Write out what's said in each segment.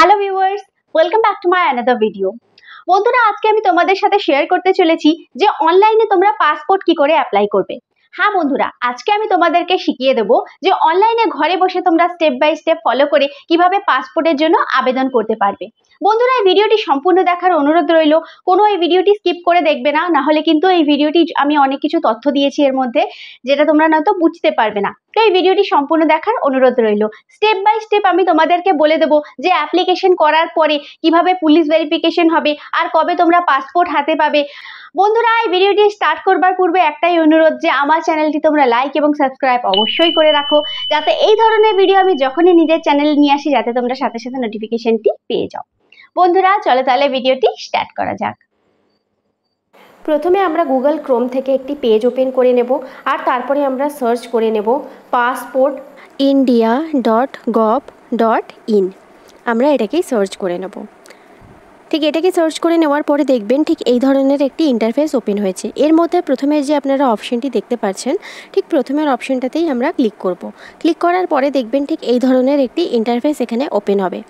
Hello viewers, welcome back to my another video. বন্ধুরা, আজকে আমি তোমাদের সাথে শেয়ার করতে চলেছি যে অনলাইনে তোমরা পাসপোর্ট কি করে অ্যাপ্লাই করবে। হ্যাঁ বন্ধুরা, আজকে আমি তোমাদেরকে শিখিয়ে দেবো যে অনলাইনে ঘরে বসে তোমরা স্টেপ বাই স্টেপ ফলো করে কিভাবে পাসপোর্টের জন্য আবেদন করতে পারবে। বন্ধুরা, এই ভিডিওটি সম্পূর্ণ দেখার অনুরোধ রইল। কোনো এই ভিডিওটি স্কিপ করে দেখবে না, নাহলে কিন্তু এই ভিডিওটি আমি অনেক কিছু তথ্য দিয়েছি এর মধ্যে, যেটা তোমরা নয়তো বুঝতে পারবে না। তো এই ভিডিওটি সম্পূর্ণ দেখার অনুরোধ রইল। স্টেপ বাই স্টেপ আমি তোমাদেরকে বলে দেবো যে অ্যাপ্লিকেশন করার পরে কিভাবে পুলিশ ভেরিফিকেশন হবে আর কবে তোমরা পাসপোর্ট হাতে পাবে। বন্ধুরা, এই ভিডিওটি স্টার্ট করবার পূর্বে একটাই অনুরোধ যে আমার চ্যানেলটি তোমরা লাইক এবং সাবস্ক্রাইব অবশ্যই করে রাখো, যাতে এই ধরনের ভিডিও আমি যখনই নিজের চ্যানেলে নিয়ে আসি যাতে তোমরা সাথে সাথে নোটিফিকেশনটি পেয়ে যাও। বন্ধুরা, চলো তাহলে ভিডিওটি স্টার্ট করা যাক। প্রথমে আমরা গুগল ক্রোম থেকে একটি পেজ ওপেন করে নেব আর তারপরে আমরা সার্চ করে নেব passportindia.gov.in। আমরা এটাকেই সার্চ করে নেব। ঠিক এটাকে সার্চ করে নেওয়ার পরে দেখবেন ঠিক এই ধরনের একটি ইন্টারফেস ওপেন হয়েছে। এর মধ্যে প্রথমে যে আপনারা অপশনটি দেখতে পাচ্ছেন, ঠিক প্রথমের অপশনটাতেই আমরা ক্লিক করব। ক্লিক করার পরে দেখবেন ঠিক এই ধরনের একটি ইন্টারফেস এখানে ওপেন হবে।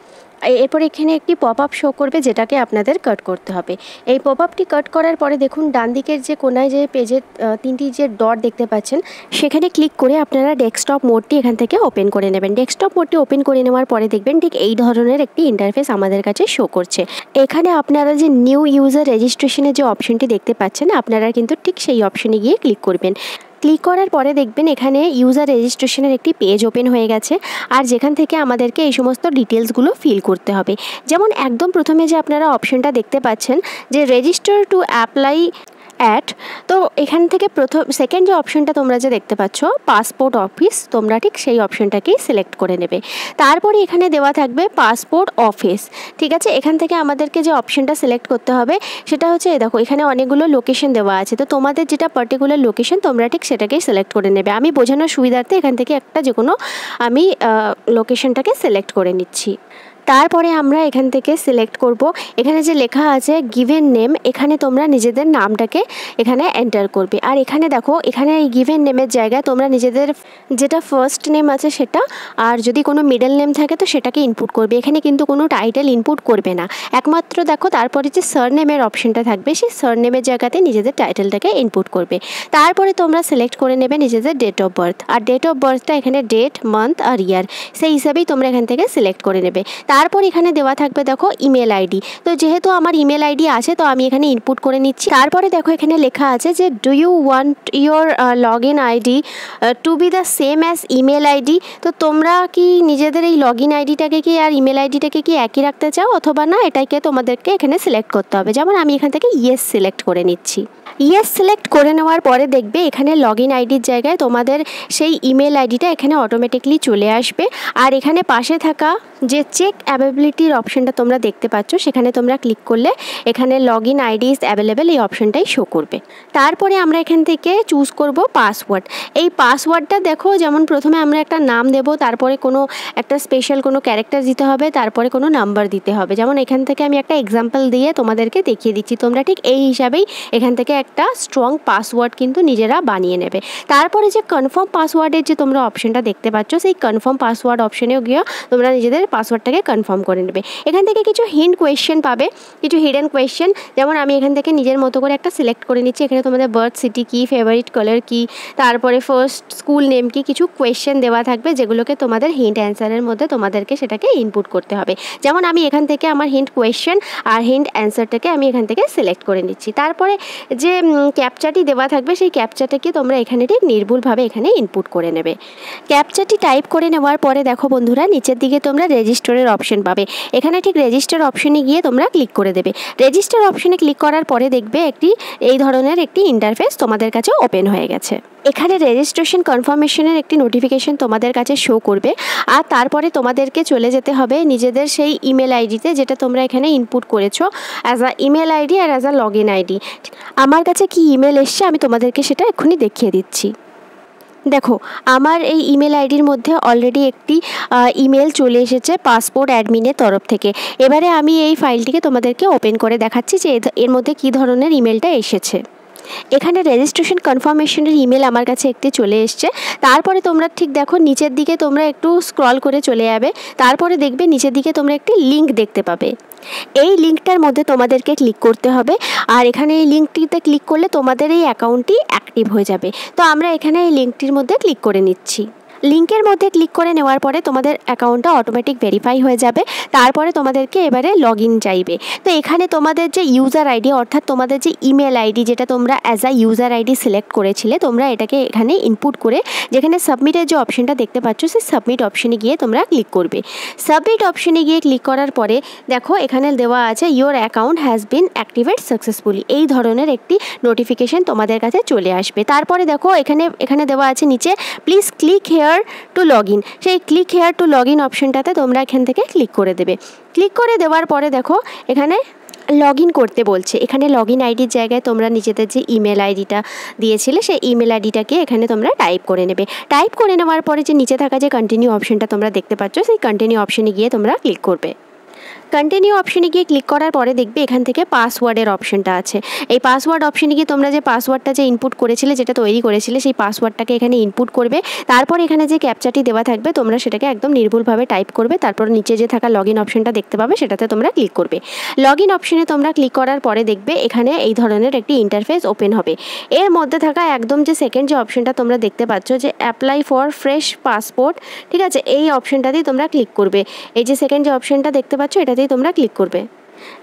এরপর এখানে একটি পপ আপ শো করবে, যেটাকে আপনাদের কাট করতে হবে। এই পপ আপটি কাট করার পরে দেখুন ডান দিকের যে কোনায় যে পেজের তিনটি যে ডট দেখতে পাচ্ছেন, সেখানে ক্লিক করে আপনারা ডেস্কটপ মোডটি এখান থেকে ওপেন করে নেবেন। ডেস্কটপ মোডটি ওপেন করে নেওয়ার পরে দেখবেন ঠিক এই ধরনের একটি ইন্টারফেস আমাদের কাছে শো করছে। এখানে আপনারা যে নিউ ইউজার রেজিস্ট্রেশনের যে অপশনটি দেখতে পাচ্ছেন, আপনারা কিন্তু ঠিক সেই অপশনে গিয়ে ক্লিক করবেন। ক্লিক করার পরে দেখবেন এখানে ইউজার রেজিস্ট্রেশনের একটি পেজ ওপেন হয়ে গেছে, আর যেখান থেকে আমাদেরকে এই সমস্ত ডিটেলসগুলো ফিল করতে হবে। যেমন একদম প্রথমে যে আপনারা অপশনটা দেখতে পাচ্ছেন যে রেজিস্টার টু অ্যাপ্লাই অ্যাট, তো এখান থেকে সেকেন্ড যে অপশনটা তোমরা যে দেখতে পাচ্ছ পাসপোর্ট অফিস, তোমরা ঠিক সেই অপশনটাকেই সিলেক্ট করে নেবে। তারপরে এখানে দেওয়া থাকবে পাসপোর্ট অফিস। ঠিক আছে, এখান থেকে আমাদেরকে যে অপশনটা সিলেক্ট করতে হবে সেটা হচ্ছে দেখো এখানে অনেকগুলো লোকেশন দেওয়া আছে, তো তোমাদের যেটা পার্টিকুলার লোকেশন তোমরা ঠিক সেটাকেই সিলেক্ট করে নেবে। আমি বোঝানোর সুবিধার্থে এখান থেকে একটা যে কোনো আমি লোকেশনটাকে সিলেক্ট করে নিচ্ছি। তারপরে আমরা এখান থেকে সিলেক্ট করব। এখানে যে লেখা আছে গিভেন নেম, এখানে তোমরা নিজেদের নামটাকে এখানে এন্টার করবে। আর এখানে দেখো এখানে এই গিভেন নেমের জায়গায় তোমরা নিজেদের যেটা ফার্স্ট নেম আছে সেটা, আর যদি কোনো মিডল নেম থাকে তো সেটাকে ইনপুট করবে। এখানে কিন্তু কোনো টাইটেল ইনপুট করবে না, একমাত্র দেখো তারপরে যে সারনেমের অপশনটা থাকবে সেই সারনেমের জায়গাতে নিজেদের টাইটেলটাকে ইনপুট করবে। তারপরে তোমরা সিলেক্ট করে নেবে নিজেদের ডেট অফ বার্থ, আর ডেট অফ বার্থটা এখানে ডেট, মান্থ আর ইয়ার সেই হিসাবেই তোমরা এখান থেকে সিলেক্ট করে নেবে। তারপর এখানে দেওয়া থাকবে দেখো ইমেল আইডি, তো যেহেতু আমার ইমেল আইডি আছে তো আমি এখানে ইনপুট করে নিচ্ছি। তারপরে দেখো এখানে লেখা আছে যে do you want your log in ID to be the same as email ID, তো তোমরা কি নিজেদের এই লগ ইন আইডিটাকে কি আর ইমেল আইডিটাকে কি একই রাখতে চাও অথবা না, এটাকে তোমাদেরকে এখানে সিলেক্ট করতে হবে। যেমন আমি এখান থেকে ইয়েস সিলেক্ট করে নিচ্ছি। ইয়েস সিলেক্ট করে নেওয়ার পরে দেখবে এখানে লগ ইন আইডির জায়গায় তোমাদের সেই ইমেল আইডিটা এখানে অটোমেটিকলি চলে আসবে। আর এখানে পাশে থাকা যে চেক অ্যাভেলেবিলিটির অপশনটা তোমরা দেখতে পাচ্ছ, সেখানে তোমরা ক্লিক করলে এখানে log in ID is available এই অপশনটাই শো করবে। তারপরে আমরা এখান থেকে চুজ করব পাসওয়ার্ড। এই পাসওয়ার্ডটা দেখো যেমন প্রথমে আমরা একটা নাম দেব, তারপরে কোনো একটা স্পেশাল কোনো ক্যারেক্টার দিতে হবে, তারপরে কোনো নাম্বার দিতে হবে। যেমন এখান থেকে আমি একটা এক্সাম্পল দিয়ে তোমাদেরকে দেখিয়ে দিচ্ছি, তোমরা ঠিক এই হিসাবেই এখান থেকে একটা স্ট্রং পাসওয়ার্ড কিন্তু নিজেরা বানিয়ে নেবে। তারপরে যে কনফার্ম পাসওয়ার্ডের যে তোমরা অপশনটা দেখতে পাচ্ছ, সেই কনফার্ম পাসওয়ার্ড অপশনেও গিয়ে তোমরা নিজেদের পাসওয়ার্ডটাকে কনফার্ম করে নেবে। এখান থেকে কিছু হিন্ট কোয়েশ্চেন পাবে, কিছু হিডেন কোয়েশ্চেন। যেমন আমি এখান থেকে নিজের মতো করে একটা সিলেক্ট করে নিচ্ছি। এখানে তোমাদের বার্থ সিটি কী, ফেভারিট কালার কী, তারপরে ফার্স্ট স্কুল নেম কী, কিছু কোয়েশ্চেন দেওয়া থাকবে যেগুলোকে তোমাদের হিন্ট অ্যান্সারের মধ্যে তোমাদেরকে সেটাকে ইনপুট করতে হবে। যেমন আমি এখান থেকে আমার হিন্ট কোয়েশ্চেন আর হিন্ট অ্যান্সারটাকে আমি এখান থেকে সিলেক্ট করে নিচ্ছি। তারপরে যে ক্যাপচাটি দেওয়া থাকবে সেই ক্যাপচাটাকে তোমরা এখানে ঠিক নির্ভুলভাবে এখানে ইনপুট করে নেবে। ক্যাপচাটি টাইপ করে নেওয়ার পরে দেখো বন্ধুরা নিচের দিকে তোমরা রেজিস্টারের অপশন পাবে। এখানে ঠিক রেজিস্টার অপশনে গিয়ে তোমরা ক্লিক করে দেবে। রেজিস্টার অপশনে ক্লিক করার পরে দেখবে এই ধরনের একটি ইন্টারফেস তোমাদের কাছে ওপেন হয়ে গেছে। এখানে রেজিস্ট্রেশন কনফার্মেশনের একটি নোটিফিকেশন তোমাদের কাছে শো করবে, আর তারপরে তোমাদেরকে চলে যেতে হবে নিজেদের সেই ইমেল আইডিতে যেটা তোমরা এখানে ইনপুট করেছো অ্যাজ আ ইমেল আইডি আর as a log in ID. আমার কাছে কি ইমেল এসছে আমি তোমাদেরকে সেটা এক্ষুনি দেখিয়ে দিচ্ছি। দেখো আমার এই ইমেল আইডির মধ্যে অলরেডি একটি ইমেল চলে এসেছে পাসপোর্ট অ্যাডমিনের তরফ থেকে। এবারে আমি এই ফাইলটিকে তোমাদেরকে ওপেন করে দেখাচ্ছি যে এর মধ্যে কী ধরনের ইমেলটা এসেছে। এখানে রেজিস্ট্রেশন কনফার্মেশনের ইমেল আমার কাছে একটি চলে এসছে। তারপরে তোমরা ঠিক দেখো নিচের দিকে তোমরা একটু স্ক্রল করে চলে যাবে, তারপরে দেখবে নিচের দিকে তোমরা একটি লিঙ্ক দেখতে পাবে। এই লিঙ্কটার মধ্যে তোমাদেরকে ক্লিক করতে হবে, আর এখানে এই লিঙ্কটিতে ক্লিক করলে তোমাদের এই অ্যাকাউন্টটি অ্যাক্টিভ হয়ে যাবে। তো আমরা এখানে এই লিঙ্কটির মধ্যে ক্লিক করে নিচ্ছি। লিঙ্কের মধ্যে ক্লিক করে নেওয়ার পরে তোমাদের অ্যাকাউন্টটা অটোমেটিক ভেরিফাই হয়ে যাবে। তারপরে তোমাদেরকে এবারে লগ ইন চাইবে। তো এখানে তোমাদের যে ইউজার আইডি অর্থাৎ তোমাদের যে ইমেল আইডি যেটা তোমরা as a user ID select করেছিলে, তোমরা এটাকে এখানে ইনপুট করে যেখানে সাবমিটের যে অপশনটা দেখতে পাচ্ছ সেই সাবমিট অপশনে গিয়ে তোমরা ক্লিক করবে। সাবমিট অপশনে গিয়ে ক্লিক করার পরে দেখো এখানে দেওয়া আছে your account has been activate successfully, এই ধরনের একটি নোটিফিকেশন তোমাদের কাছে চলে আসবে। তারপরে দেখো এখানে দেওয়া আছে নিচে please click here to log in, সেই click here to log in অপশনটাতে তোমরা এখান থেকে ক্লিক করে দেবে। ক্লিক করে দেওয়ার পরে দেখো এখানে লগ ইন করতে বলছে। এখানে লগ ইন আইডির জায়গায় তোমরা নিজেদের যে ইমেল আইডিটা দিয়েছিলে সেই ইমেল আইডিটাকে এখানে তোমরা টাইপ করে নেবে। টাইপ করে নেওয়ার পরে যে নিচে থাকা যে কন্টিনিউ অপশনটা তোমরা দেখতে পাচ্ছ সেই কন্টিনিউ অপশনে গিয়ে তোমরা ক্লিক করবে। কন্টিনিউ অপশনে গিয়ে ক্লিক করার পরে দেখবে এখান থেকে পাসওয়ার্ডের অপশনটা আছে। এই পাসওয়ার্ড অপশনে গিয়ে তোমরা যে পাসওয়ার্ডটা যে ইনপুট করেছিলে, যেটা তৈরি করেছিলে, সেই পাসওয়ার্ডটাকে এখানে ইনপুট করবে। তারপর এখানে যে ক্যাপচাটি দেওয়া থাকবে তোমরা সেটাকে একদম নির্ভুলভাবে টাইপ করবে। তারপর নিচে যে থাকা লগ ইন অপশনটা দেখতে পাবে সেটাতে তোমরা ক্লিক করবে। লগ ইন অপশনে তোমরা ক্লিক করার পরে দেখবে এখানে এই ধরনের একটি ইন্টারফেস ওপেন হবে। এর মধ্যে থাকা একদম যে সেকেন্ড যে অপশনটা তোমরা দেখতে পাচ্ছ যে অ্যাপ্লাই ফর ফ্রেশ পাসপোর্ট, ঠিক আছে, এই অপশনটাতেই তোমরা ক্লিক করবে। এই যে সেকেন্ড যে অপশনটা দেখতে পাচ্ছ এটাতেই তোমরা ক্লিক করবে।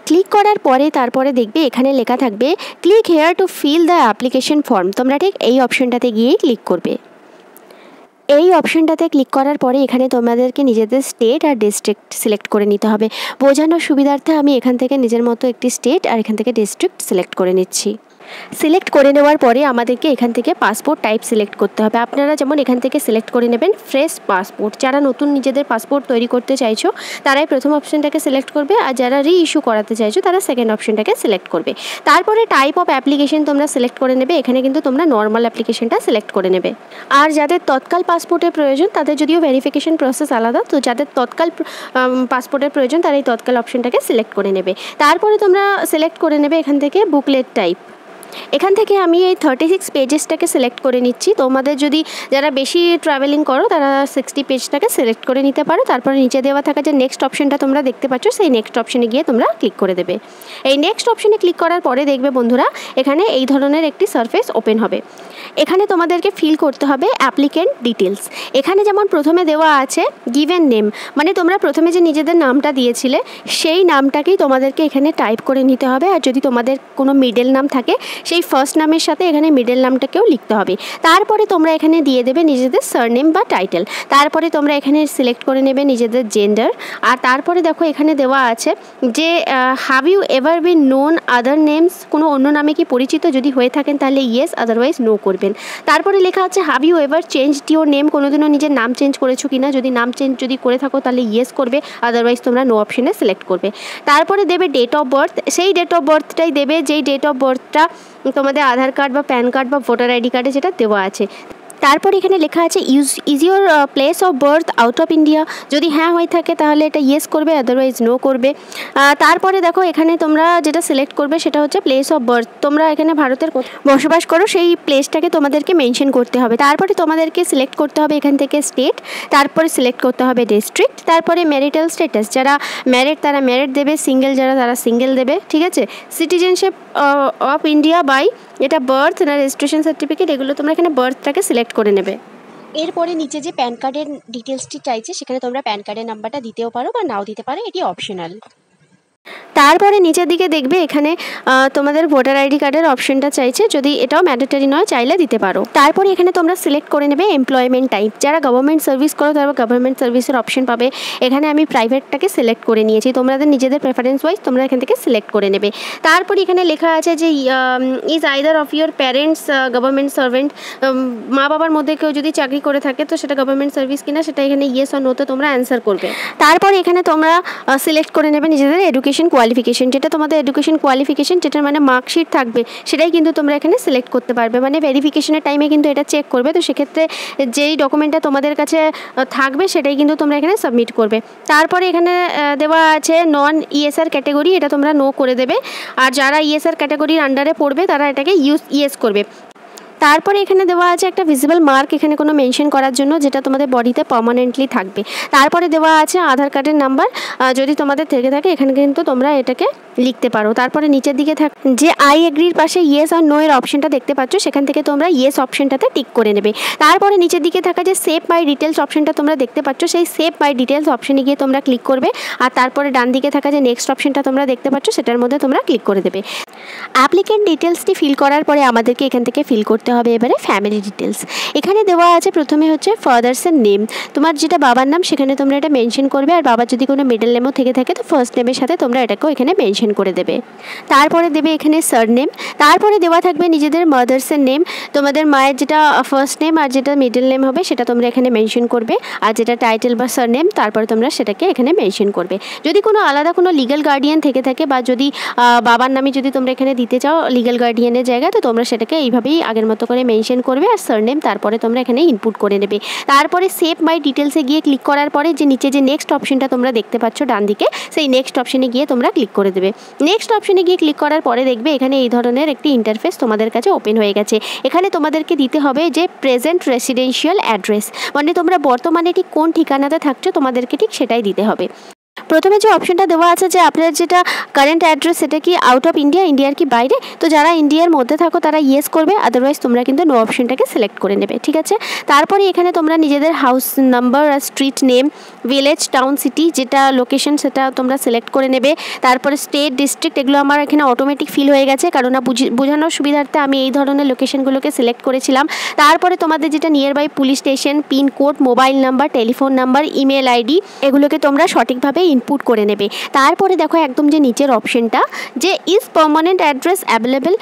ক্লিক করার পরে তারপরে দেখবে এখানে লেখা থাকবে click here to fill the application form, তোমরা ঠিক এই অপশনটাতে গিয়েই ক্লিক করবে। এই অপশনটাতে ক্লিক করার পরে এখানে তোমাদেরকে নিজেদের স্টেট আর ডিস্ট্রিক্ট সিলেক্ট করে নিতে হবে। বোঝানোর সুবিধার্থে আমি এখান থেকে নিজের মতো একটি স্টেট আর এখান থেকে ডিস্ট্রিক্ট সিলেক্ট করে নিচ্ছি। সিলেক্ট করে নেওয়ার পরে আমাদেরকে এখান থেকে পাসপোর্ট টাইপ সিলেক্ট করতে হবে। আপনারা যেমন এখান থেকে সিলেক্ট করে নেবেন ফ্রেশ পাসপোর্ট। যারা নতুন নিজেদের পাসপোর্ট তৈরি করতে চাইছো তারাই প্রথম অপশনটাকে সিলেক্ট করবে, আর যারা রিইস্যু করাতে চাইছো তারা সেকেন্ড অপশনটাকে সিলেক্ট করবে। তারপরে টাইপ অফ অ্যাপ্লিকেশন তোমরা সিলেক্ট করে নেবে। এখানে কিন্তু তোমরা নর্মাল অ্যাপ্লিকেশনটা সিলেক্ট করে নেবে। আর যাদের তৎকাল পাসপোর্টের প্রয়োজন তাদের যদিও ভেরিফিকেশন প্রসেস আলাদা, তো যাদের তৎকাল পাসপোর্টের প্রয়োজন তারা এই তৎকাল অপশনটাকে সিলেক্ট করে নেবে। তারপরে তোমরা সিলেক্ট করে নেবে এখান থেকে বুকলেট টাইপ। এখান থেকে আমি এই 36 পেজেসটাকে সিলেক্ট করে নিচ্ছি। তোমাদের যদি যারা বেশি ট্রাভেলিং করো তারা 60 পেজটাকে সিলেক্ট করে নিতে পারো। তারপরে নিচে দেওয়া থাকা যে নেক্সট অপশনটা তোমরা দেখতে পাচ্ছ সেই নেক্সট অপশনে গিয়ে তোমরা ক্লিক করে দেবে। এই নেক্সট অপশনে ক্লিক করার পরে দেখবে বন্ধুরা এখানে এই ধরনের একটি সারফেস ওপেন হবে। এখানে তোমাদেরকে ফিল করতে হবে অ্যাপ্লিকেন্ট ডিটেলস। এখানে যেমন প্রথমে দেওয়া আছে গিভেন নেম, মানে তোমরা প্রথমে যে নিজেদের নামটা দিয়েছিলে সেই নামটাকেই তোমাদেরকে এখানে টাইপ করে নিতে হবে। আর যদি তোমাদের কোনো মিডল নাম থাকে সেই ফার্স্ট নামের সাথে এখানে মিডল নামটাকেও লিখতে হবে। তারপরে তোমরা এখানে দিয়ে দেবে নিজেদের সারনেম বা টাইটেল। তারপরে তোমরা এখানে সিলেক্ট করে নেবে নিজেদের জেন্ডার। আর তারপরে দেখো এখানে দেওয়া আছে যে have you ever been known other names, কোনো অন্য নামে কি পরিচিত, যদি হয়ে থাকেন তাহলে ইয়েস, আদারওয়াইজ নো করবেন। তারপরে লেখা আছে have you ever changed your name, কোনোদিনও নিজের নাম চেঞ্জ করেছো কিনা, যদি নাম চেঞ্জ যদি করে থাকো তাহলে ইয়েস করবে, আদারওয়াইজ তোমরা নো অপশনে সিলেক্ট করবে। তারপরে দেবে ডেট অফ বার্থ, সেই ডেট অফ বার্থটাই দেবে যেই ডেট অফ বার্থটা তোমাদের আধার কার্ড বা প্যান কার্ড বা ভোটার আইডি কার্ডে যেটা দেওয়া আছে। তারপর এখানে লেখা আছে is your place of birth out of India, যদি হ্যাঁ হয়ে থাকে তাহলে এটা ইয়েস করবে, আদারওয়াইজ নো করবে। তারপরে দেখো এখানে তোমরা যেটা সিলেক্ট করবে সেটা হচ্ছে প্লেস অফ বার্থ। তোমরা এখানে ভারতের বসবাস করো সেই প্লেসটাকে তোমাদেরকে মেনশন করতে হবে। তারপরে তোমাদেরকে সিলেক্ট করতে হবে এখান থেকে স্টেট, তারপরে সিলেক্ট করতে হবে ডিস্ট্রিক্ট, তারপরে ম্যারিটাল স্ট্যাটাস, যারা ম্যারিড তারা ম্যারিড দেবে, সিঙ্গেল যারা তারা সিঙ্গেল দেবে, ঠিক আছে। সিটিজেনশিপ অফ ইন্ডিয়া বাই এটা বার্থ না রেজিস্ট্রেশন সার্টিফিকেট, এগুলো তোমরা এখানে বার্থটাকে সিলেক্ট করে নেবে। এরপরে নিচে যে প্যান কার্ডের ডিটেলসটি চাইছে সেখানে তোমরা প্যান কার্ডের নাম্বারটা দিতেও পারো বা নাও দিতে পারো, এটি অপশনাল। তারপরে নিচের দিকে দেখবে এখানে তোমাদের ভোটার আইডি কার্ডের অপশনটা চাইছে, যদি এটাও ম্যান্ডেটরি নয় চাইলে দিতে পারো। তারপরে এখানে তোমরা সিলেক্ট করে নেবে এমপ্লয়মেন্ট টাইপ, যারা গভর্নমেন্ট সার্ভিস করো তারা গভর্নমেন্ট সার্ভিসের অপশন পাবে। এখানে আমি প্রাইভেটটাকে সিলেক্ট করে নিয়েছি, তোমাদের নিজেদের প্রেফারেন্স ওয়াইজ তোমরা এখান থেকে সিলেক্ট করে নেবে। তারপরে এখানে লেখা আছে যে is either of your parents government servant, মা বাবার মধ্যে কেউ যদি চাকরি করে থাকে তো সেটা গভর্নমেন্ট সার্ভিস কিনা সেটা এখানে ইয়েস আর নোতে তোমরা অ্যান্সার করবে। তারপরে এখানে তোমরা সিলেক্ট করে নেবে নিজেদের এডুকেশন কোয়ালিফিকেশন কোয়ালিফিকেশন, যেটা তোমাদের এডুকেশন কোয়ালিফিকেশন, যেটার মানে মার্কশিট থাকবে সেটাই কিন্তু তোমরা এখানে সিলেক্ট করতে পারবে। মানে ভেরিফিকেশনের টাইমে কিন্তু এটা চেক করবে, তো সেক্ষেত্রে যেই ডকুমেন্টটা তোমাদের কাছে থাকবে সেটাই কিন্তু তোমরা এখানে সাবমিট করবে। তারপরে এখানে দেওয়া আছে নন ইএসআর ক্যাটাগরি, এটা তোমরা নো করে দেবে। আর যারা ইএসআর ক্যাটাগরির আন্ডারে পড়বে তারা এটাকে ইয়েস করবে। তারপরে এখানে দেওয়া আছে একটা ভিজিবল মার্ক এখানে কোনো মেনশন করার জন্য, যেটা তোমাদের বডিতে পার্মানেন্টলি থাকবে। তারপরে দেওয়া আছে আধার কার্ডের নাম্বার, যদি তোমাদের থেকে থাকে এখানে কিন্তু তোমরা এটাকে লিখতে পারো। তারপরে নিচের দিকে যে আই এগ্রির পাশে ইয়েস আর নো এর অপশনটা দেখতে পাচ্ছ, সেখান থেকে তোমরা ইয়েস অপশনটাতে টিক করে নেবে। তারপরে নিচের দিকে থাকা যে সেভ মাই ডিটেলস অপশনটা তোমরা দেখতে পাচ্ছ, সেই সেভ মাই ডিটেলস অপশনে গিয়ে তোমরা ক্লিক করবে। আর তারপরে ডান দিকে থাকা যে নেক্সট অপশনটা তোমরা দেখতে পাচ্ছ, সেটার মধ্যে তোমরা ক্লিক করে দেবে। অ্যাপ্লিকেন্ট ডিটেলসটি ফিল করার পরে আমাদেরকে এখান থেকে ফিল করতে হবে এবারে ফ্যামিলি ডিটেলস। এখানে দেওয়া আছে প্রথমে হচ্ছে ফাদার্সের নেম, তোমার যেটা বাবার নাম সেখানে তোমরা এটা মেনশন করবে। আর বাবার যদি কোনো মিডল নেমও থেকে থাকে তো ফার্স্ট নেমের সাথে তোমরা এটাকেও এখানে মেনশন করে দেবে। তারপরে দেবে এখানে সারনেম, তারপরে দেওয়া থাকবে নিজেদের মাদার্সের নেম, তোমাদের মায়ের যেটা ফার্স্ট নেম আর যেটা মিডল নেম হবে সেটা তোমরা এখানে মেনশন করবে। আর যেটা টাইটেল বা সারনেম তারপরে তোমরা সেটাকে এখানে মেনশন করবে। যদি কোনো আলাদা কোনো লিগ্যাল গার্ডিয়ান থেকে থাকে বা যদি বাবার নামে যদি তোমরা এখানে দিতে চাও লিগ্যাল গার্ডিয়ানের জায়গায়, তো তোমরা সেটাকে এইভাবেই আগের মতো করে মেনশন করবে। আর সারনেম তারপরে তোমরা এখানে ইনপুট করে নেবে। তারপরে সেভ মাই ডিটেলসে গিয়ে ক্লিক করার পরে যে নিচে যে নেক্সট অপশনটা তোমরা দেখতে পাচ্ছ ডান দিকে, সেই নেক্সট অপশনে গিয়ে তোমরা ক্লিক করে দেবে। নেক্সট অপশনে গিয়ে ক্লিক করার পরে দেখবে এখানে এই ধরনের একটি ইন্টারফেস তোমাদের কাছে ওপেন হয়ে গেছে। এখানে তোমাদেরকে দিতে হবে যে প্রেজেন্ট রেসিডেন্সিয়াল অ্যাড্রেস, মানে তোমরা বর্তমানে ঠিক কোন ঠিকানাতে থাকছো তোমাদেরকে ঠিক সেটাই দিতে হবে। প্রথমে যে অপশনটা দেওয়া আছে যে আপনার যেটা কারেন্ট অ্যাড্রেস সেটা কি আউট অফ ইন্ডিয়া, ইন্ডিয়ার কি বাইরে, তো যারা ইন্ডিয়ার মধ্যে থাকো তারা ইয়েস করবে, আদারওয়াইজ তোমরা কিন্তু নো অপশনটাকে সিলেক্ট করে নেবে। ঠিক আছে, তারপরে এখানে তোমরা নিজেদের হাউস নাম্বার আর street name, village, town, city যেটা লোকেশন সেটা তোমরা সিলেক্ট করে নেবে। তারপরে স্টেট, ডিস্ট্রিক্ট এগুলো আমার এখানে অটোমেটিক ফিল হয়ে গেছে, কারণ বোঝানোর সুবিধার্থে আমি এই ধরনের লোকেশনগুলোকে সিলেক্ট করেছিলাম। তারপরে তোমাদের যেটা nearby police station, pin code, mobile number, telephone number, email ID এগুলোকে তোমরা সঠিকভাবে ইনপুট করে নেবে। তারপরে দেখো একদম যে নিচের অপশনটা যে ইজ পার্মানেন্ট অ্যাড্রেস অ্যাভেলেবেল,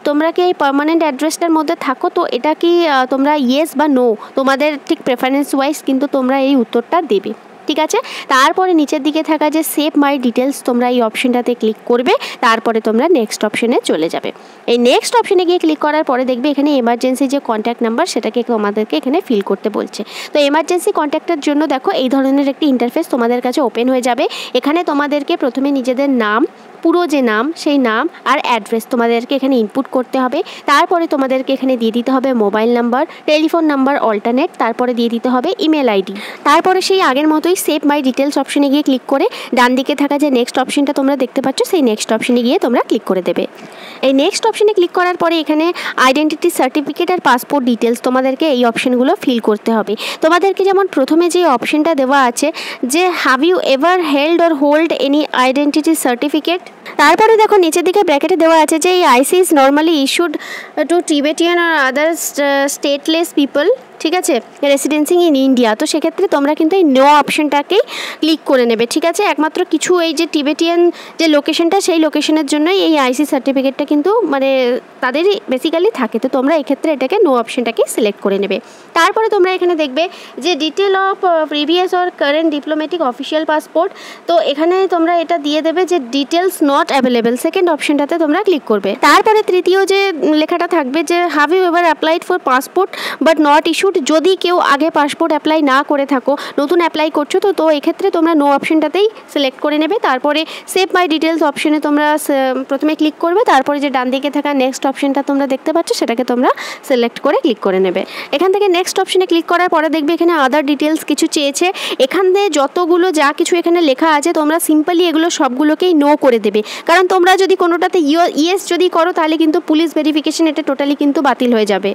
তোমরা কি এই পার্মানেন্ট অ্যাড্রেসটার মধ্যে থাকো, তো এটা কি তোমরা ইয়েস বা নো তোমাদের ঠিক প্রেফারেন্স ওয়াইজ কিন্তু তোমরা এই উত্তরটা দেবে। ঠিক আছে, তারপরে নিচের দিকে থাকা যে সেভ মাই ডিটেলস তোমরা এই অপশনটাতে ক্লিক করবে। তারপরে তোমরা নেক্সট অপশনে চলে যাবে। এই নেক্সট অপশনে গিয়ে ক্লিক করার পরে দেখবে এখানে এমার্জেন্সি যে কন্ট্যাক্ট নাম্বার সেটাকে আমাদেরকে এখানে ফিল করতে বলছে। তো এমার্জেন্সি কন্ট্যাক্টের জন্য দেখো এই ধরনের একটি ইন্টারফেস তোমাদের কাছে ওপেন হয়ে যাবে। এখানে তোমাদেরকে প্রথমে নিজেদের নাম, পুরো যে নাম সেই নাম আর অ্যাড্রেস তোমাদেরকে এখানে ইনপুট করতে হবে। তারপরে তোমাদেরকে এখানে দিয়ে দিতে হবে mobile number, telephone number alternate, তারপরে দিয়ে দিতে হবে ইমেল আইডি। তারপরে সেই আগের মতোই সেভ মাই ডিটেলস অপশনে গিয়ে ক্লিক করে ডান দিকে থাকা যে নেক্সট অপশনটা তোমরা দেখতে পাচ্ছ সেই নেক্সট অপশনে গিয়ে তোমরা ক্লিক করে দেবে। এই নেক্সট অপশনে ক্লিক করার পরে এখানে আইডেন্টিটি সার্টিফিকেট আর পাসপোর্ট ডিটেলস তোমাদেরকে এই অপশনগুলো ফিল করতে হবে। তোমাদেরকে যেমন প্রথমে যে অপশনটা দেওয়া আছে যে have you ever held or hold any identity certificate, তারপরে দেখো নিচের দিকে ব্র্যাকেটে দেওয়া আছে যে এই IC is normally issued to Tibetan আর আদার স্টেটলেস পিপল, ঠিক আছে, রেসিডেন্সিং ইন ইন্ডিয়া। তো সেক্ষেত্রে তোমরা কিন্তু এই নো অপশনটাকেই ক্লিক করে নেবে। ঠিক আছে, একমাত্র কিছু এই যে টিবেটিয়ান যে লোকেশনটা সেই লোকেশনের জন্যই এই আইসি সার্টিফিকেটটা কিন্তু মানে তাদেরই বেসিক্যালি থাকে। তো তোমরা এক্ষেত্রে এটাকে নো অপশনটাকেই সিলেক্ট করে নেবে। তারপরে তোমরা এখানে দেখবে যে detail of previous or current diplomatic official passport, তো এখানে তোমরা এটা দিয়ে দেবে যে ডিটেলস নট অ্যাভেলেবেল, সেকেন্ড অপশনটাতে তোমরা ক্লিক করবে। তারপরে তৃতীয় যে লেখাটা থাকবে যে have you ever applied for passport but not issued, যদি কেউ আগে পাসপোর্ট অ্যাপ্লাই না করে থাকো, নতুন অ্যাপ্লাই করছো, তো এক্ষেত্রে তোমরা নো অপশনটাতেই সিলেক্ট করে নেবে। তারপরে সেভ মাই ডিটেলস অপশনে তোমরা প্রথমে ক্লিক করবে। তারপরে যে ডান দিকে থাকা নেক্সট অপশনটা তোমরা দেখতে পাচ্ছ সেটাকে তোমরা সিলেক্ট করে ক্লিক করে নেবে। এখান থেকে নেক্সট অপশনে ক্লিক করার পরে দেখবে এখানে আদার ডিটেলস কিছু চেয়েছে। এখানে যতগুলো যা কিছু এখানে লেখা আছে তোমরা সিম্পলি এগুলো সবগুলোকেই নো করে দেবে, কারণ তোমরা যদি কোনোটাতে ইয়েস যদি করো তাহলে কিন্তু পুলিশ ভেরিফিকেশন এটা টোটালি কিন্তু বাতিল হয়ে যাবে।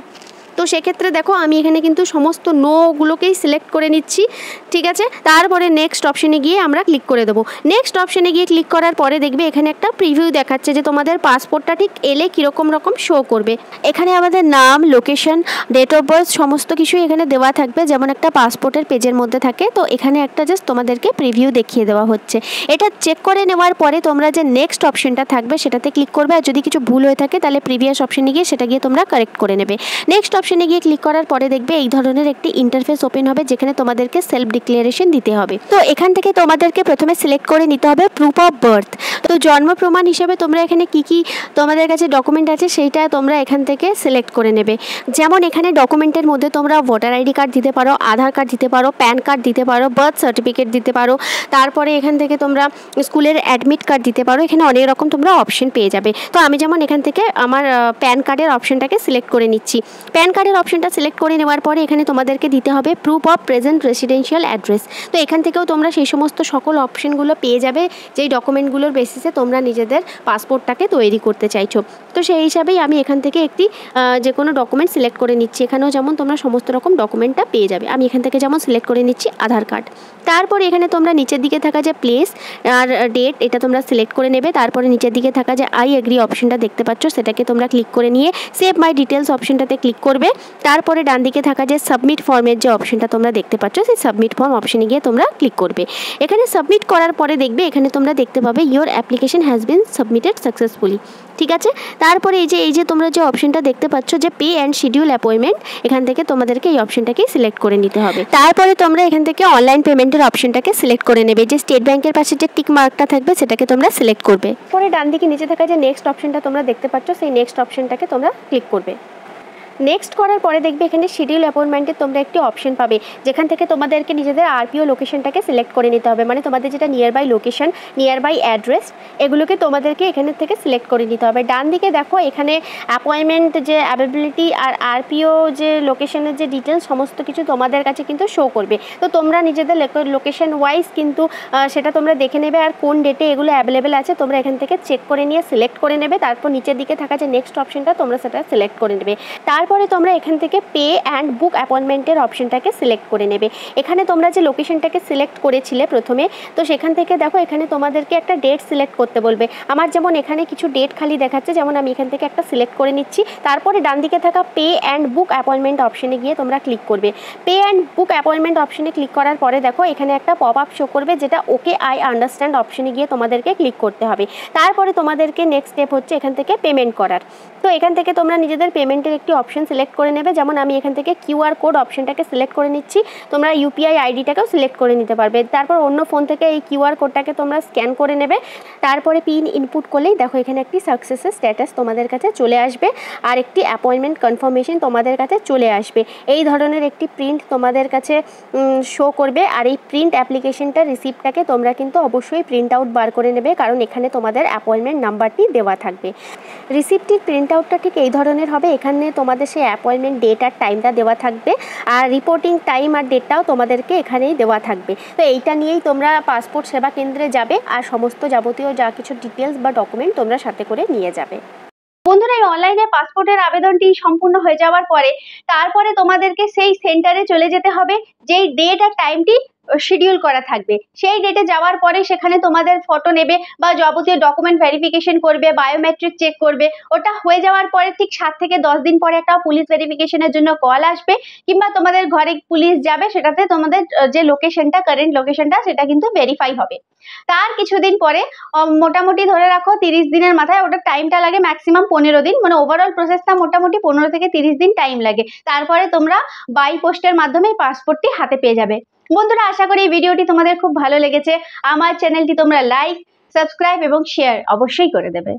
তো সেক্ষেত্রে দেখো আমি এখানে কিন্তু সমস্ত নোগুলোকেই সিলেক্ট করে নিচ্ছি। ঠিক আছে, তারপরে নেক্সট অপশনে গিয়ে আমরা ক্লিক করে দেবো। নেক্সট অপশনে গিয়ে ক্লিক করার পরে দেখবে এখানে একটা প্রিভিউ দেখাচ্ছে যে তোমাদের পাসপোর্টটা ঠিক এলে কীরকম রকম শো করবে। এখানে আমাদের নাম, লোকেশন, ডেট অফ বার্থ সমস্ত কিছুই এখানে দেওয়া থাকবে যেমন একটা পাসপোর্টের পেজের মধ্যে থাকে। তো এখানে একটা জাস্ট তোমাদেরকে প্রিভিউ দেখিয়ে দেওয়া হচ্ছে। এটা চেক করে নেওয়ার পরে তোমরা যে নেক্সট অপশনটা থাকবে সেটাতে ক্লিক করবে। আর যদি কিছু ভুল হয়ে থাকে তাহলে প্রিভিয়াস অপশনে গিয়ে সেটা গিয়ে তোমরা কারেক্ট করে নেবে। নেক্সট অপশনে গিয়ে ক্লিক করার পরে দেখবে এই ধরনের একটি ইন্টারফেস ওপেন হবে, যেখানে তোমাদেরকে সেলফ ডিক্লারেশন দিতে হবে। তো এখান থেকে তোমাদেরকে প্রথমে সিলেক্ট করে নিতে হবে প্রুফ অফ বার্থ। তো জন্ম প্রমাণ হিসেবে তোমরা এখানে কি তোমাদের কাছে ডকুমেন্ট আছে সেইটা তোমরা এখান থেকে সিলেক্ট করে নেবে। যেমন এখানে ডকুমেন্টের মধ্যে তোমরা ভোটার আইডি কার্ড দিতে পারো, আধার কার্ড দিতে পারো, প্যান কার্ড দিতে পারো, বার্থ সার্টিফিকেট দিতে পারো, তারপরে এখান থেকে তোমরা স্কুলের অ্যাডমিট কার্ড দিতে পারো। এখানে অনেক রকম তোমরা অপশন পেয়ে যাবে। তো আমি যেমন এখান থেকে আমার প্যান কার্ডের অপশনটাকে সিলেক্ট করে নিচ্ছি। প্যান কার্ডের অপশনটা সিলেক্ট করে নেওয়ার পরে এখানে তোমাদেরকে দিতে হবে proof of present residential address. তো এখান থেকেও তোমরা সেই সমস্ত সকল অপশনগুলো পেয়ে যাবে যেই ডকুমেন্টগুলোর বেসিসে তোমরা নিজেদের পাসপোর্টটাকে তৈরি করতে চাইছো। তো সেই হিসাবেই আমি এখান থেকে একটি যে কোনো ডকুমেন্ট সিলেক্ট করে নিচ্ছি। এখানেও যেমন তোমরা সমস্ত রকম ডকুমেন্টটা পেয়ে যাবে। আমি এখান থেকে যেমন সিলেক্ট করে নিচ্ছি আধার কার্ড। তারপরে এখানে তোমরা নিচের দিকে থাকা যে প্লেস আর ডেট এটা তোমরা সিলেক্ট করে নেবে। তারপরে নিচের দিকে থাকা যে আই এগ্রি অপশনটা দেখতে পাচ্ছ সেটাকে তোমরা ক্লিক করে নিয়ে সেভ মাই ডিটেলস অপশনটাতে ক্লিক করবে। তারপরে ডান দিকে থাকা যে সাবমিট ফর্মের যে অপশনটা তোমরা দেখতে পাচ্ছ সেই সাবমিট ফর্ম অপশনে গিয়ে তোমরা ক্লিক করবে। এখানে সাবমিট করার পরে দেখবে এখানে তোমরা দেখতে পাবে your application has been submitted successfully. ঠিক আছে, তারপরে এই যে তোমরা যে অপশনটা দেখতে পাচ্ছ যে পে অ্যান্ড শিডিউল অ্যাপয়েন্টমেন্ট, এখান থেকে তোমাদেরকে এই অপশনটাকে সিলেক্ট করে নিতে হবে। তারপরে তোমরা এখান থেকে অনলাইন পেমেন্টের অপশনটাকে সিলেক্ট করে নেবে। যে স্টেট ব্যাংকের পাশে যে টিক মার্কটা থাকবে সেটাকে তোমরা সিলেক্ট করবে। পরে ডান দিকে নিচে থাকা যে নেক্সট অপশনটা তোমরা দেখতে পাচ্ছ সেই নেক্সট অপশনটাকে তোমরা ক্লিক করবে। নেক্সট করার পরে দেখবে এখানে শিডিউল অ্যাপয়েন্টমেন্টে তোমরা একটি অপশন পাবে, যেখান থেকে তোমাদেরকে নিজেদের আরপিও লোকেশনটাকে সিলেক্ট করে নিতে হবে। মানে তোমাদের যেটা nearby location, nearby address, এগুলোকে তোমাদেরকে এখানে থেকে সিলেক্ট করে নিতে হবে। ডান দিকে দেখো এখানে অ্যাপয়েন্টমেন্ট যে অ্যাভেলেবিলিটি আর আরপিও যে লোকেশনের যে ডিটেলস সমস্ত কিছু তোমাদের কাছে কিন্তু শো করবে। তো তোমরা নিজেদের লোকেশন ওয়াইজ কিন্তু সেটা তোমরা দেখে নেবে আর কোন ডেটে এগুলো অ্যাভেলেবেল আছে তোমরা এখান থেকে চেক করে নিয়ে সিলেক্ট করে নেবে। তারপর নিচের দিকে থাকা যে নেক্সট অপশনটা তোমরা সেটা সিলেক্ট করে নেবে। তারপরে তোমরা এখান থেকে পে অ্যান্ড বুক অ্যাপয়েন্টমেন্টের অপশনটাকে সিলেক্ট করে নেবে। এখানে তোমরা যে লোকেশনটাকে সিলেক্ট করেছিলে প্রথমে, তো সেখান থেকে দেখো এখানে তোমাদেরকে একটা ডেট সিলেক্ট করতে বলবে। আমার যেমন এখানে কিছু ডেট খালি দেখাচ্ছে, যেমন আমি এখান থেকে একটা সিলেক্ট করে নিচ্ছি। তারপরে ডান দিকে থাকা পে অ্যান্ড বুক অ্যাপয়েন্টমেন্ট অপশনে গিয়ে তোমরা ক্লিক করবে। পে অ্যান্ড বুক অ্যাপয়েন্টমেন্ট অপশনে ক্লিক করার পরে দেখো এখানে একটা পপ আপ শো করবে, যেটা ওকে আই আন্ডারস্ট্যান্ড অপশনে গিয়ে তোমাদেরকে ক্লিক করতে হবে। তারপরে তোমাদেরকে নেক্সট স্টেপ হচ্ছে এখান থেকে পেমেন্ট করার। তো এখান থেকে তোমরা নিজেদের পেমেন্টের একটি অপশন সিলেক্ট করে নেবে। যেমন আমি এখান থেকে কিউআর কোড অপশনটাকে সিলেক্ট করে নিচ্ছি। তোমরা ইউপিআই আইডিটাকেও সিলেক্ট করে নিতে পারবে। তারপর অন্য ফোন থেকে এই কিউআর কোডটাকে তোমরা স্ক্যান করে নেবে। তারপরে পিন ইনপুট করলেই দেখো এখানে একটি সাকসেসের স্ট্যাটাস তোমাদের কাছে চলে আসবে আর একটি অ্যাপয়েন্টমেন্ট কনফার্মেশন তোমাদের কাছে চলে আসবে। এই ধরনের একটি প্রিন্ট তোমাদের কাছে শো করবে। আর এই প্রিন্ট অ্যাপ্লিকেশনটার রিসিপ্টটাকে তোমরা কিন্তু অবশ্যই প্রিন্ট আউট বার করে নেবে, কারণ এখানে তোমাদের অ্যাপয়েন্টমেন্ট নাম্বারটি দেওয়া থাকবে। রিসিপ্টটির প্রিন্ট আউটটা ঠিক এই ধরনের হবে। এখানে তোমাদের সেই অ্যাপয়েন্টমেন্ট ডেট আর টাইমটা দেওয়া থাকবে আর রিপোর্টিং টাইম আর ডেটটাও তোমাদেরকে এখানেই দেওয়া থাকবে। তো এইটা নিয়েই তোমরা পাসপোর্ট সেবা কেন্দ্রে যাবে আর সমস্ত যাবতীয় যা কিছু ডিটেলস বা ডকুমেন্ট তোমরা সাথে করে নিয়ে যাবে। বন্ধুরা, এই অনলাইনে পাসপোর্টের আবেদনটি সম্পূর্ণ হয়ে যাওয়ার পরে তারপরে তোমাদেরকে সেই সেন্টারে চলে যেতে হবে যেই ডেট আর টাইমটি শিডিউল করা থাকবে। সেই ডেটে যাওয়ার পরে সেখানে তোমাদের ফটো নেবে বা যাবতীয় ডকুমেন্ট ভেরিফিকেশন করবে, বায়োমেট্রিক চেক করবে। ওটা হয়ে যাওয়ার পরে ঠিক 7 থেকে 10 দিন পরে একটা পুলিশ ভেরিফিকেশনের জন্য কল আসবে, কিংবা তোমাদের ঘরে পুলিশ যাবে, সেটাতে তোমাদের যে লোকেশনটা, কারেন্ট লোকেশনটা, সেটা কিন্তু ভেরিফাই হবে। তার কিছুদিন পরে মোটামুটি ধরে রাখো 30 দিনের মাথায়, ওটা টাইমটা লাগে ম্যাক্সিমাম 15 দিন, মানে ওভারঅল প্রসেসটা মোটামুটি 15 থেকে 30 দিন টাইম লাগে। তারপরে তোমরা বাই পোস্টের মাধ্যমে পাসপোর্টটি হাতে পেয়ে যাবে। বন্ধুরা, আশা করি এই ভিডিওটি তোমাদের খুব ভালো লেগেছে। আমার চ্যানেলটি তোমরা লাইক, সাবস্ক্রাইব এবং শেয়ার অবশ্যই করে দেবে।